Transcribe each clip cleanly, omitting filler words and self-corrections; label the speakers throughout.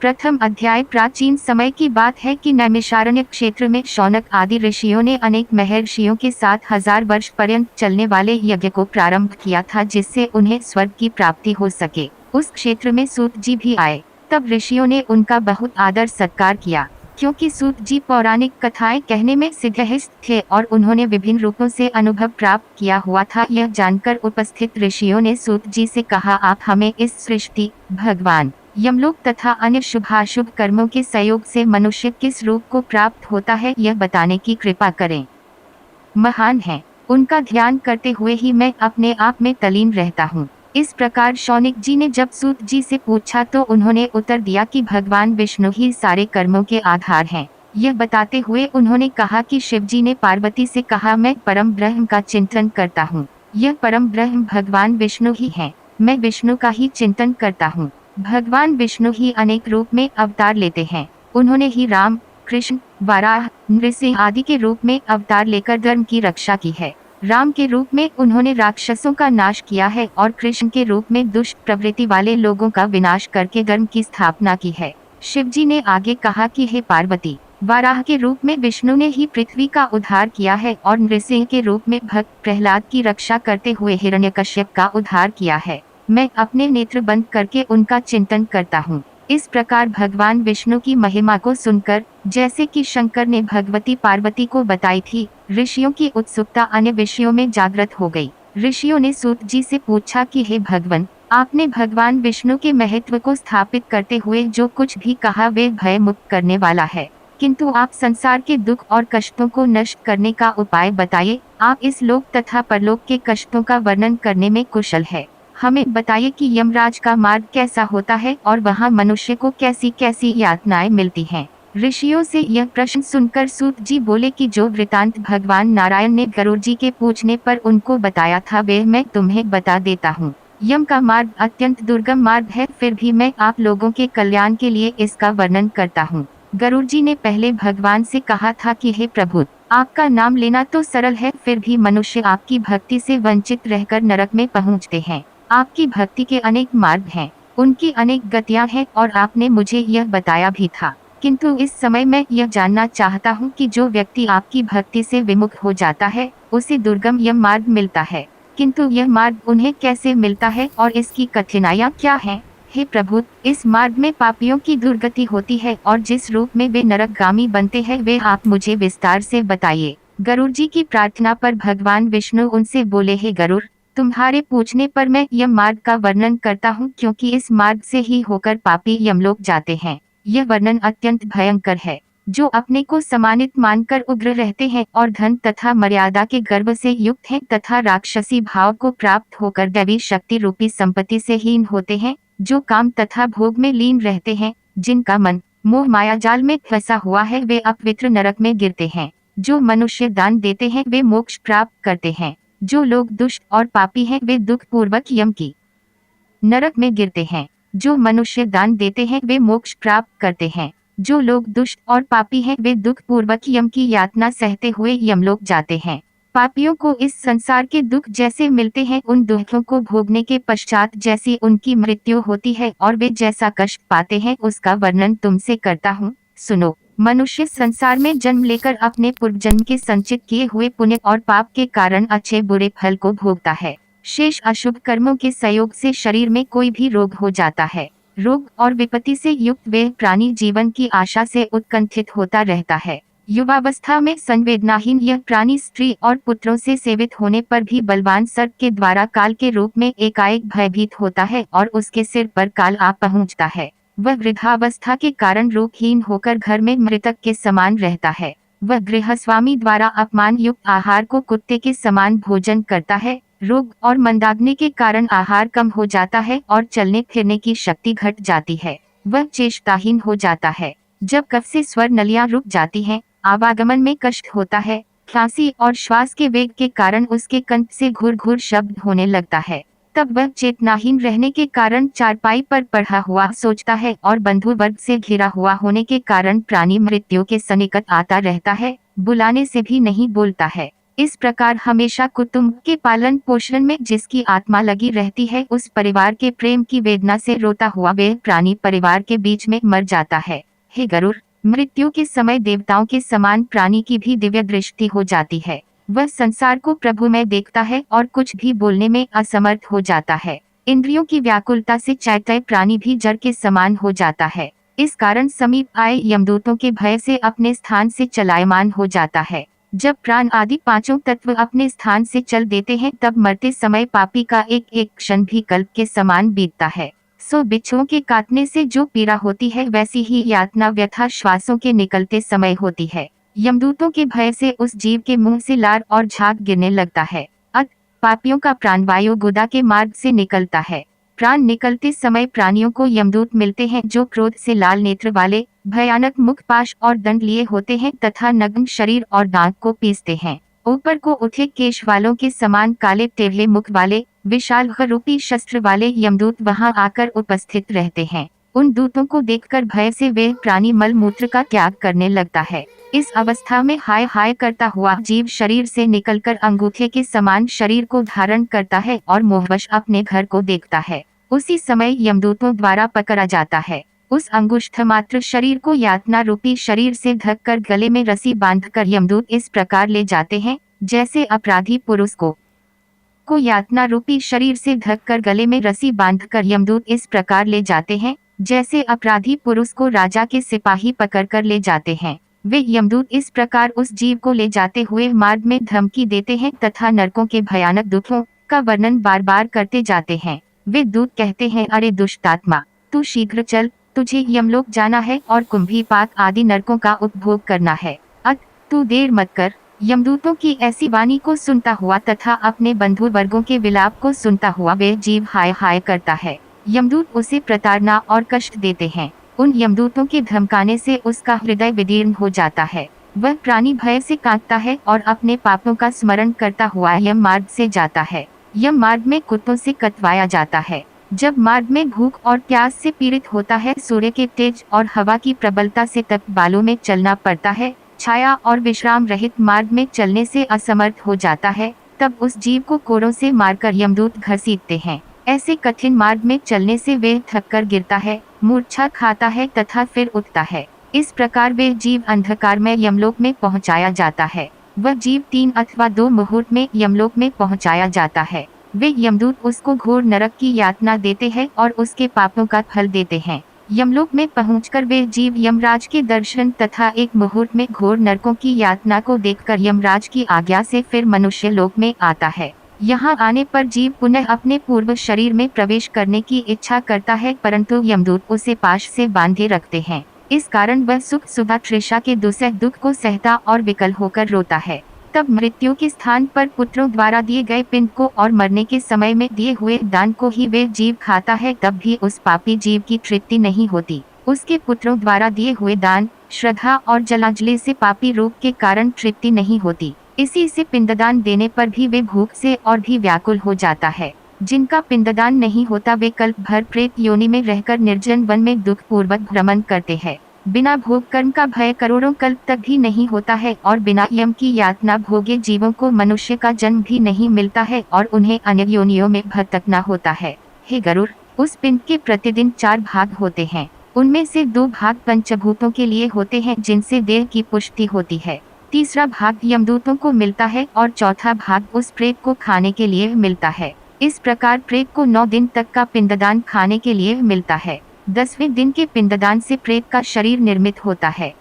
Speaker 1: प्रथम अध्याय। प्राचीन समय की बात है कि नैमिषारण्य क्षेत्र में शौनक आदि ऋषियों ने अनेक महर्षियों के साथ 1000 वर्ष पर्यंत चलने वाले यज्ञ को प्रारंभ किया था, जिससे उन्हें स्वर्ग की प्राप्ति हो सके। उस क्षेत्र में सूत जी भी आए। तब ऋषियों ने उनका बहुत आदर सत्कार किया, क्योंकि सूत जी पौराणिक कथाएं कहने में सिद्धहस्त थे और उन्होंने विभिन्न रूपों से अनुभव प्राप्त किया हुआ था। यह जानकर उपस्थित ऋषियों ने सूत जी से कहा, आप हमें इस सृष्टि, भगवान, यमलोक तथा अन्य शुभाशुभ कर्मों के सहयोग से मनुष्य किस रूप को प्राप्त होता है, यह बताने की कृपा करें। महान है, उनका ध्यान करते हुए ही मैं अपने आप में तल्लीन रहता हूँ। इस प्रकार शौनक जी ने जब सूत जी से पूछा तो उन्होंने उत्तर दिया कि भगवान विष्णु ही सारे कर्मों के आधार हैं। यह बताते हुए उन्होंने कहा कि शिव जी ने पार्वती से कहा, मैं परम ब्रह्म का चिंतन करता हूँ। यह परम ब्रह्म भगवान विष्णु ही है। मैं विष्णु का ही चिंतन करता हूँ। भगवान विष्णु ही अनेक रूप में अवतार लेते हैं। उन्होंने ही राम, कृष्ण, वाराह, नृसिंह आदि के रूप में अवतार लेकर धर्म की रक्षा की है। राम के रूप में उन्होंने राक्षसों का नाश किया है और कृष्ण के रूप में दुष्ट प्रवृत्ति वाले लोगों का विनाश करके धर्म की स्थापना की है। शिव जी ने आगे कहा कि हे पार्वती, वाराह के रूप में विष्णु ने ही पृथ्वी का उद्धार किया है और नृसिंह के रूप में भक्त प्रहलाद की रक्षा करते हुए हिरण्यकश्यप का उद्धार किया है। मैं अपने नेत्र बंद करके उनका चिंतन करता हूँ। इस प्रकार भगवान विष्णु की महिमा को सुनकर, जैसे कि शंकर ने भगवती पार्वती को बताई थी, ऋषियों की उत्सुकता अन्य विषयों में जागृत हो गई। ऋषियों ने सूत जी से पूछा कि हे भगवान, आपने भगवान विष्णु के महत्व को स्थापित करते हुए जो कुछ भी कहा वे भय मुक्त करने वाला है, किंतु आप संसार के दुख और कष्टों को नष्ट करने का उपाय बताइए। आप इस लोक तथा परलोक के कष्टों का वर्णन करने में कुशल है। हमें बताइए कि यमराज का मार्ग कैसा होता है और वहाँ मनुष्य को कैसी कैसी यातनाएं मिलती हैं। ऋषियों से यह प्रश्न सुनकर सूत जी बोले कि जो वृतांत भगवान नारायण ने गरुड़ जी के पूछने पर उनको बताया था वे मैं तुम्हें बता देता हूँ। यम का मार्ग अत्यंत दुर्गम मार्ग है, फिर भी मैं आप लोगों के कल्याण के लिए इसका वर्णन करता हूँ। गरुड़ जी ने पहले भगवान से कहा था कि हे प्रभु, आपका नाम लेना तो सरल है, फिर भी मनुष्य आपकी भक्ति से वंचित रहकर नरक में पहुँचते हैं। आपकी भक्ति के अनेक मार्ग हैं, उनकी अनेक गतियां हैं और आपने मुझे यह बताया भी था, किंतु इस समय मैं यह जानना चाहता हूं कि जो व्यक्ति आपकी भक्ति से विमुख हो जाता है उसे दुर्गम यह मार्ग मिलता है, किंतु यह मार्ग उन्हें कैसे मिलता है और इसकी कठिनाइयां क्या हैं? हे प्रभु, इस मार्ग में पापियों की दुर्गति होती है और जिस रूप में वे नरकगामी बनते हैं वे आप मुझे विस्तार से बताइए। गरुड़ जी की प्रार्थना पर भगवान विष्णु उनसे बोले, हे गरुड़, तुम्हारे पूछने पर मैं यम मार्ग का वर्णन करता हूँ, क्योंकि इस मार्ग से ही होकर पापी यमलोक जाते हैं। यह वर्णन अत्यंत भयंकर है। जो अपने को सम्मानित मानकर उग्र रहते हैं और धन तथा मर्यादा के गर्व से युक्त हैं तथा राक्षसी भाव को प्राप्त होकर दैवी शक्ति रूपी संपत्ति से हीन होते हैं, जो काम तथा भोग में लीन रहते हैं, जिनका मन मोह माया जाल में फंसा हुआ है, वे अपवित्र नरक में गिरते हैं। जो मनुष्य दान देते हैं वे मोक्ष प्राप्त करते हैं। जो लोग दुष्ट और पापी हैं वे दुख पूर्वक यम की नरक में गिरते हैं। जो मनुष्य दान देते हैं वे मोक्ष प्राप्त करते हैं। जो लोग दुष्ट और पापी हैं वे दुख पूर्वक यम की यातना सहते हुए यमलोक जाते हैं। पापियों को इस संसार के दुख जैसे मिलते हैं उन दुखों को भोगने के पश्चात जैसी उनकी मृत्यु होती है और वे जैसा कष्ट पाते हैं उसका वर्णन तुमसे करता हूँ, सुनो। मनुष्य संसार में जन्म लेकर अपने पूर्व जन्म के संचित किए हुए पुण्य और पाप के कारण अच्छे बुरे फल को भोगता है। शेष अशुभ कर्मों के संयोग से शरीर में कोई भी रोग हो जाता है। रोग और विपत्ति से युक्त वे प्राणी जीवन की आशा से उत्कंठित होता रहता है। युवावस्था में संवेदनाहीन यह प्राणी स्त्री और पुत्रों से सेवित होने पर भी बलवान सर्प के द्वारा काल के रूप में एकाएक भयभीत होता है और उसके सिर पर काल आ पहुँचता है। वह वृद्धावस्था के कारण रूपहीन होकर घर में मृतक के समान रहता है। वह गृहस्वामी द्वारा अपमान युक्त आहार को कुत्ते के समान भोजन करता है। रोग और मंदाग्नि के कारण आहार कम हो जाता है और चलने फिरने की शक्ति घट जाती है। वह चेष्टाहीन हो जाता है। जब कफ से स्वर नलियां रुक जाती हैं, आवागमन में कष्ट होता है। खांसी और श्वास के वेग के कारण उसके कंठ से घुर घुर शब्द होने लगता है। तब वह चेतनाहीन रहने के कारण चारपाई पर पड़ा हुआ सोचता है और बंधु वर्ग से घिरा हुआ होने के कारण प्राणी मृत्यु के सन्निकट आता रहता है, बुलाने से भी नहीं बोलता है। इस प्रकार हमेशा कुटुंब के पालन पोषण में जिसकी आत्मा लगी रहती है, उस परिवार के प्रेम की वेदना से रोता हुआ वह प्राणी परिवार के बीच में मर जाता है। हे गरुड़, मृत्यु के समय देवताओं के समान प्राणी की भी दिव्य दृष्टि हो जाती है। वह संसार को प्रभुमय देखता है और कुछ भी बोलने में असमर्थ हो जाता है। इंद्रियों की व्याकुलता से चैत्य प्राणी भी जड़ के समान हो जाता है। इस कारण समीप आए यमदूतों के भय से अपने स्थान से चलायमान हो जाता है। जब प्राण आदि पांचों तत्व अपने स्थान से चल देते हैं, तब मरते समय पापी का एक एक क्षण भी कल्प के समान बीतता है। सो बिच्छुओं के काटने से जो पीड़ा होती है, वैसी ही यातना व्यथा श्वासों के निकलते समय होती है। यमदूतों के भय से उस जीव के मुंह से लार और झाग गिरने लगता है। पापियों का प्राणवायु गुदा के मार्ग से निकलता है। प्राण निकलते समय प्राणियों को यमदूत मिलते हैं, जो क्रोध से लाल नेत्र वाले, भयानक मुख, पाश और दंड लिए होते हैं तथा नग्न शरीर और दांत को पीसते हैं। ऊपर को उठे केश वालों के समान काले टेढ़े मुख वाले, विशाल रूपी शस्त्र वाले यमदूत वहां आकर उपस्थित रहते हैं। उन दूतों को देखकर भय से वे प्राणी मल मूत्र का त्याग करने लगता है। इस अवस्था में हाय हाय करता हुआ जीव शरीर से निकलकर अंगूठे के समान शरीर को धारण करता है और मोहवश अपने घर को देखता है। उसी समय यमदूतों द्वारा पकड़ा जाता है। उस अंगुष्ठ मात्र शरीर को यातना रूपी शरीर से ढककर गले में रस्सी बांधकर यमदूत इस प्रकार ले जाते हैं, जैसे अपराधी पुरुष को यातना रूपी शरीर से ढककर गले में रस्सी बांधकर यमदूत इस प्रकार ले जाते हैं, जैसे अपराधी पुरुष को राजा के सिपाही पकड़कर ले जाते हैं। वे यमदूत इस प्रकार उस जीव को ले जाते हुए मार्ग में धमकी देते हैं तथा नरकों के भयानक दुखों का वर्णन बार बार करते जाते हैं। वे दूत कहते हैं, अरे दुष्टात्मा, तू शीघ्र चल, तुझे यमलोक जाना है और कुंभीपाक आदि नरकों का उपभोग करना है। तू देर मत कर। यमदूतों की ऐसी वाणी को सुनता हुआ तथा अपने बंधु वर्गों के विलाप को सुनता हुआ वे जीव हाय हाय करता है। यमदूत उसे प्रताड़ना और कष्ट देते हैं। उन यमदूतों के धमकाने से उसका हृदय विदीर्ण हो जाता है। वह प्राणी भय से कांपता है और अपने पापों का स्मरण करता हुआ यम मार्ग से जाता है। यम मार्ग में कुत्तों से कटवाया जाता है। जब मार्ग में भूख और प्यास से पीड़ित होता है, सूर्य के तेज और हवा की प्रबलता से तप बालों में चलना पड़ता है, छाया और विश्राम रहित मार्ग में चलने से असमर्थ हो जाता है, तब उस जीव को कोड़ों से मारकर यमदूत घसीटते हैं। ऐसे कठिन मार्ग में चलने से वे थककर गिरता है, मूर्छा खाता है तथा फिर उठता है। इस प्रकार वे जीव अंधकार में यमलोक में पहुंचाया जाता है। वह जीव 3 अथवा 2 मुहूर्त में यमलोक में पहुंचाया जाता है। वे यमदूत उसको घोर नरक की यातना देते हैं और उसके पापों का फल देते हैं। यमलोक में पहुंचकर वे जीव यमराज के दर्शन तथा एक मुहूर्त में घोर नरकों की यातना को देखकर यमराज की आज्ञा से फिर मनुष्य लोक में आता है। यहाँ आने पर जीव पुनः अपने पूर्व शरीर में प्रवेश करने की इच्छा करता है, परंतु यमदूत उसे पाश से बांधे रखते हैं। इस कारण वह सुख सुधा तृषा के दुसह दुख को सहता और विकल होकर रोता है। तब मृत्यु के स्थान पर पुत्रों द्वारा दिए गए पिंड को और मरने के समय में दिए हुए दान को ही वे जीव खाता है, तब भी उस पापी जीव की तृप्ति नहीं होती। उसके पुत्रों द्वारा दिए हुए दान, श्रद्धा और जलांजलि से पापी रूप के कारण तृप्ति नहीं होती। इसी से पिंडदान देने पर भी वे भूख से और भी व्याकुल हो जाता है। जिनका पिंडदान नहीं होता वे कल्प भर प्रेत योनि में रहकर निर्जन वन में दुख पूर्वक भ्रमण करते हैं। बिना भोग कर्म का भय करोड़ों कल्प तक भी नहीं होता है और बिना यम की यातना भोगे जीवों को मनुष्य का जन्म भी नहीं मिलता है और उन्हें अन्य योनियों में भटकना होता है। हे गरुड़, उस पिंड के प्रतिदिन 4 भाग होते हैं। उनमें से 2 भाग पंचभूतों के लिए होते हैं, जिनसे देह की पुष्टि होती है। तीसरा भाग यमदूतों को मिलता है और चौथा भाग उस प्रेत को खाने के लिए मिलता है। इस प्रकार प्रेत को 9 दिन तक का पिंडदान खाने के लिए मिलता है। 10वें दिन के पिंडदान से प्रेत का शरीर निर्मित होता है।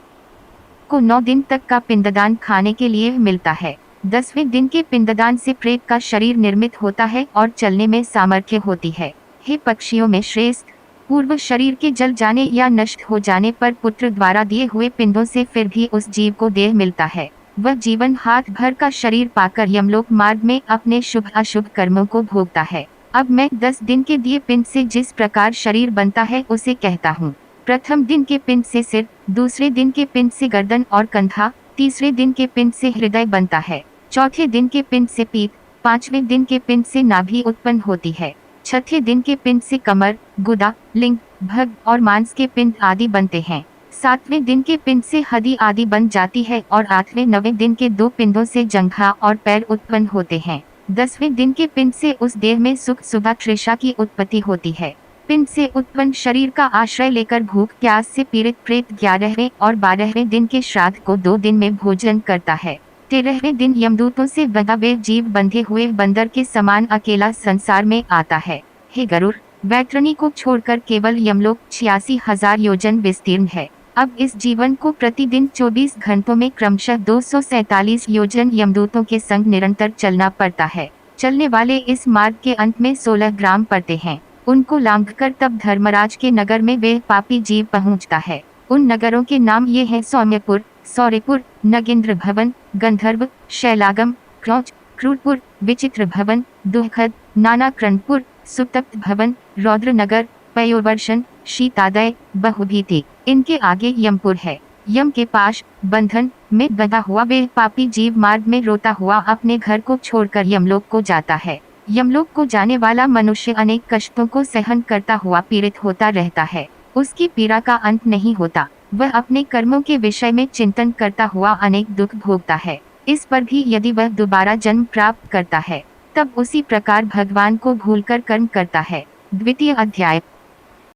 Speaker 1: को 9 दिन तक का पिंडदान खाने के लिए मिलता है। 10वें दिन के पिंडदान से प्रेत का शरीर निर्मित होता है और चलने में सामर्थ्य होती है। हे पक्षियों में श्रेष्ठ, पूर्व शरीर के जल जाने या नष्ट हो जाने पर पुत्र द्वारा दिए हुए पिंडों से फिर भी उस जीव को देह मिलता है। वह जीवन हाथ भर का शरीर पाकर यमलोक मार्ग में अपने शुभ अशुभ कर्मों को भोगता है। अब मैं 10 दिन के दिए पिंड से जिस प्रकार शरीर बनता है उसे कहता हूँ। प्रथम दिन के पिंड से सिर, दूसरे दिन के पिंड से गर्दन और कंधा, तीसरे दिन के पिंड से हृदय बनता है, चौथे दिन के पिंड से पीठ, 5वें दिन के पिंड से नाभि उत्पन्न होती है, छठे दिन के पिंड से कमर, गुदा, लिंग, भग और मांस के पिंड आदि बनते हैं। 7वें दिन के पिंड से हड्डी आदि बन जाती है और 8वें-9वें दिन के 2 पिंडों से जंघा और पैर उत्पन्न होते हैं। 10वें दिन के पिंड से उस देह में सुख सुबह तृषा की उत्पत्ति होती है। पिंड से उत्पन्न शरीर का आश्रय लेकर भूख प्यास से पीड़ित प्रेत 11वें और 12वें दिन के श्राद्ध को 2 दिन में भोजन करता है। 13वें दिन यमदूतों से बंधा हुए जीव बंधे हुए बंदर के समान अकेला संसार में आता है। हे गरुड़, वैतरणी को छोड़कर केवल यमलोक 86,000 योजन विस्तीर्ण है। अब इस जीवन को प्रतिदिन 24 घंटों में क्रमशः 247 योजन यमदूतों के संग निरंतर चलना पड़ता है। चलने वाले इस मार्ग के अंत में 16 ग्राम पड़ते हैं। उनको लांघकर तब धर्मराज के नगर में वे पापी जीव पहुंचता है। उन नगरों के नाम ये हैं: सौम्यपुर, सौर्यपुर, नगेंद्र भवन, गंधर्व, शैलागम, क्रौच, क्रूरपुर, विचित्र भवन, दुहखद, नानाकरणपुर, सुतप्त भवन, रौद्रनगर, पयोवर्षण, शीतादय, बहुभीति। इनके आगे यमपुर है। यम के पाश बंधन में बंधा हुआ वे पापी जीव मार्ग में रोता हुआ अपने घर को छोड़कर यमलोक को जाता है। यमलोक को जाने वाला मनुष्य अनेक कष्टों को सहन करता हुआ पीड़ित होता रहता है। उसकी पीड़ा का अंत नहीं होता। वह अपने कर्मों के विषय में चिंतन करता हुआ अनेक दुख भोगता है। इस पर भी यदि वह दोबारा जन्म प्राप्त करता है, तब उसी प्रकार भगवान को भूलकर कर्म करता है। द्वितीय अध्याय।